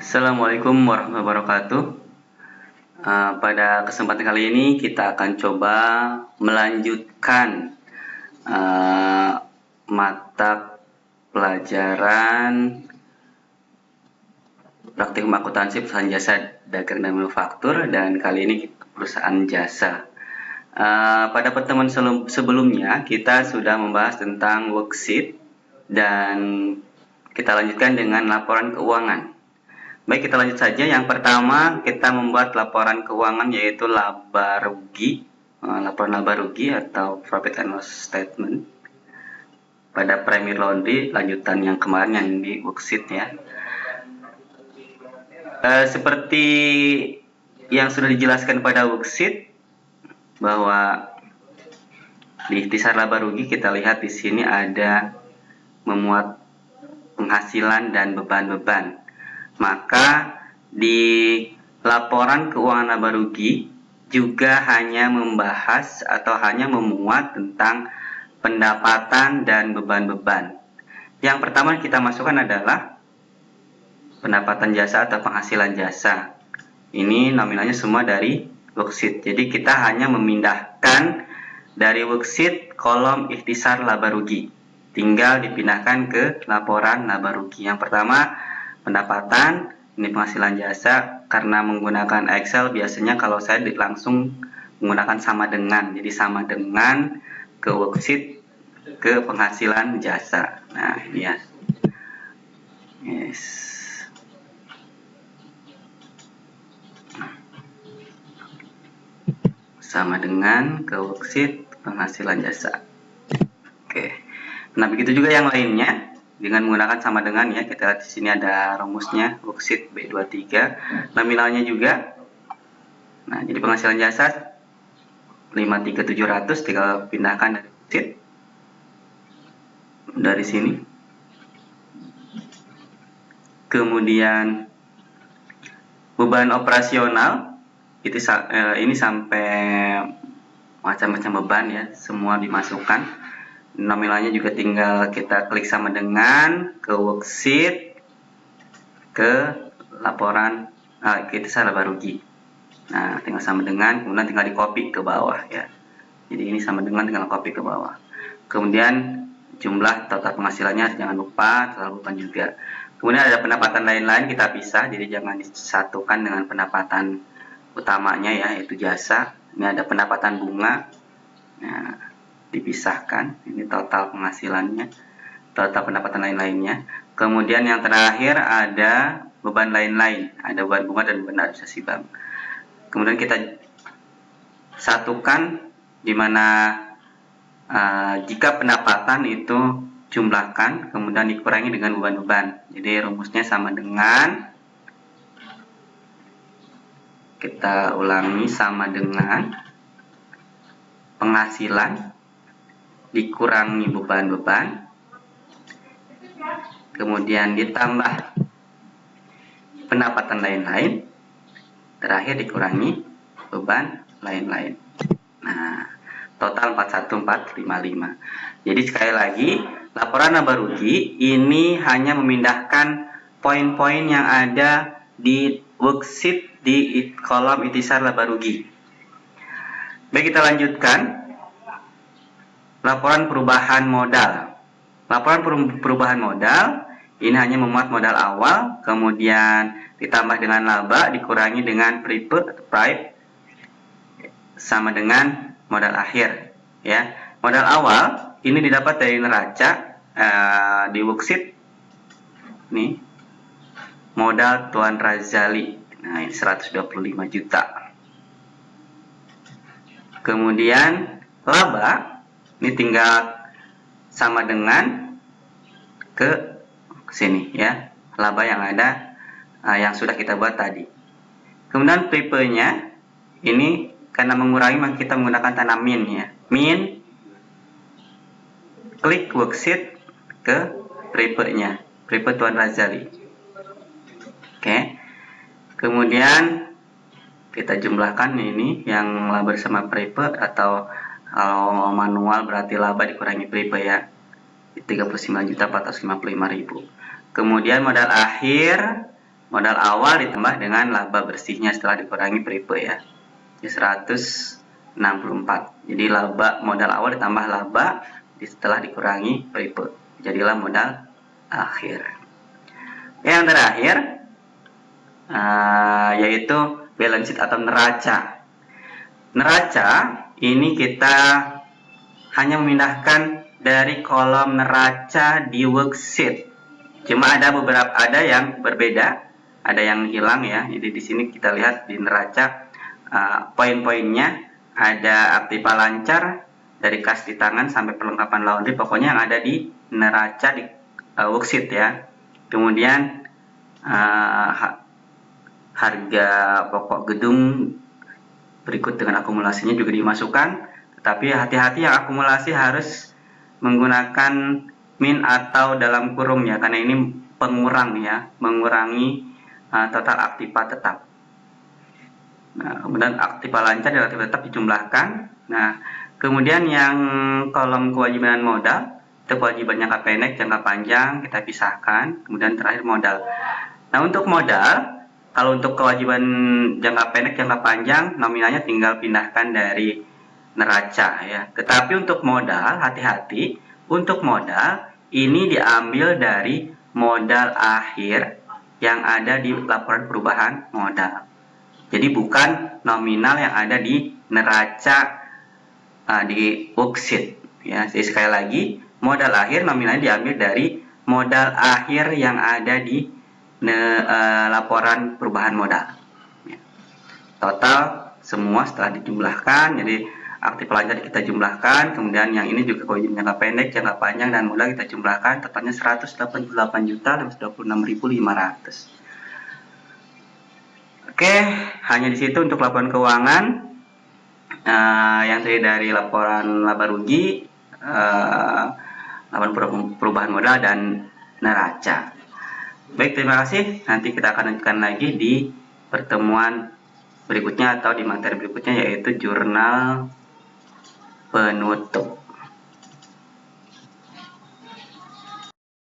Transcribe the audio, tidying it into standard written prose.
Assalamualaikum warahmatullahi wabarakatuh. Pada kesempatan kali ini kita akan coba melanjutkan mata pelajaran praktikum akuntansi perusahaan jasa dagang dan manufaktur, dan kali ini perusahaan jasa. Pada pertemuan sebelumnya kita sudah membahas tentang worksheet dan kita lanjutkan dengan laporan keuangan. Baik, kita lanjut saja. Yang pertama, kita membuat laporan keuangan yaitu laba rugi, laporan laba rugi atau profit and loss statement pada Premier Laundry, lanjutan yang kemarin yang di worksheet ya. Seperti yang sudah dijelaskan pada worksheet, bahwa di ikhtisar laba rugi kita lihat di sini ada memuat penghasilan dan beban-beban. Maka di laporan keuangan laba rugi juga hanya membahas atau hanya memuat tentang pendapatan dan beban-beban. Yang pertama kita masukkan adalah pendapatan jasa atau penghasilan jasa. Ini nominalnya semua dari worksheet. Jadi kita hanya memindahkan dari worksheet kolom ikhtisar laba rugi. Tinggal dipindahkan ke laporan laba rugi. Yang pertama pendapatan, ini penghasilan jasa. Karena menggunakan Excel biasanya kalau saya langsung menggunakan sama dengan, jadi sama dengan ke worksheet ke penghasilan jasa. Nah ini ya, yes. Sama dengan ke worksheet penghasilan jasa. Oke. Nah begitu juga yang lainnya. Dengan menggunakan sama dengan ya, kita lihat di sini ada rumusnya worksheet B23, nominalnya juga. Nah, jadi penghasilan jasa 53700 tinggal pindahkan dari worksheet dari sini. Kemudian beban operasional itu ini sampai macam-macam beban ya, semua dimasukkan. Nominalnya juga tinggal kita klik sama dengan ke worksheet ke laporan ikhtisar laba rugi. Nah tinggal sama dengan, kemudian tinggal di copy ke bawah ya. Jadi ini sama dengan tinggal copy ke bawah. Kemudian jumlah total penghasilannya jangan lupa, total beban juga. Kemudian ada pendapatan lain-lain kita pisah, jadi jangan disatukan dengan pendapatan utamanya ya, yaitu jasa. Ini ada pendapatan bunga. Nah dipisahkan, ini total penghasilannya, total pendapatan lain-lainnya. Kemudian yang terakhir ada beban lain-lain, ada beban bunga dan beban administrasi bank. Kemudian kita satukan, dimana jika pendapatan itu jumlahkan kemudian dikurangi dengan beban-beban. Jadi rumusnya sama dengan, kita ulangi, sama dengan penghasilan dikurangi beban-beban, kemudian ditambah pendapatan lain-lain, terakhir dikurangi beban lain-lain. Nah, total 41455. Jadi sekali lagi, laporan laba rugi ini hanya memindahkan poin-poin yang ada di worksheet di kolom ikhtisar laba rugi. Baik, kita lanjutkan. Laporan perubahan modal. Laporan perubahan modal ini hanya memuat modal awal, kemudian ditambah dengan laba, dikurangi dengan price sama dengan modal akhir ya. Modal awal ini didapat dari neraca di worksheet nih, modal Tuan Razali. Nah, ini 125 juta. Kemudian laba ini tinggal sama dengan ke sini ya, laba yang ada yang sudah kita buat tadi. Kemudian PP-nya ini karena mengurangi maka kita menggunakan tanda min ya. Min, klik worksheet ke PP-nya, PP Tuan Razali. Oke. Kemudian kita jumlahkan ini yang laba bersama PP, atau kalau manual berarti laba dikurangi PP ya, 39.455.000. Kemudian modal akhir Modal awal ditambah dengan laba bersihnya setelah dikurangi peripe ya. Di 164. Jadi laba modal awal ditambah laba setelah dikurangi peripe. Jadilah modal akhir. Yang terakhir yaitu balance sheet atau neraca. Neraca ini kita hanya memindahkan dari kolom neraca di worksheet. Cuma ada yang berbeda, ada yang hilang ya. Jadi di sini kita lihat di neraca poin-poinnya ada aktiva lancar dari kas di tangan sampai perlengkapan laundry, pokoknya yang ada di neraca di worksheet ya. Kemudian harga pokok gedung berikut dengan akumulasinya juga dimasukkan, tetapi hati-hati yang akumulasi harus menggunakan min atau dalam kurung ya, karena ini pengurang ya, mengurangi total aktiva tetap. Nah, kemudian aktiva lancar dan aktiva tetap dijumlahkan. Nah, kemudian yang kolom kewajiban modal, itu kewajiban jangka pendek, jangka panjang, kita pisahkan. Kemudian terakhir modal. Nah, untuk modal, kalau untuk kewajiban jangka pendek, jangka panjang, nominalnya tinggal pindahkan dari neraca ya. Tetapi untuk modal, hati-hati. Untuk modal, ini diambil dari modal akhir yang ada di laporan perubahan modal. Jadi bukan nominal yang ada di neraca di worksheet ya. Jadi sekali lagi, modal akhir nominalnya diambil dari modal akhir yang ada di laporan perubahan modal. Total semua setelah dijumlahkan, jadi aktif lancar kita jumlahkan, kemudian yang ini juga kewajiban jangka pendek, jangka panjang dan modal kita jumlahkan, totalnya 188.526.500. Oke, hanya di situ untuk laporan keuangan yang terdiri dari laporan laba rugi, laporan perubahan modal dan neraca. Baik, terima kasih. Nanti kita akan lanjutkan lagi di pertemuan berikutnya atau di materi berikutnya, yaitu jurnal penutup.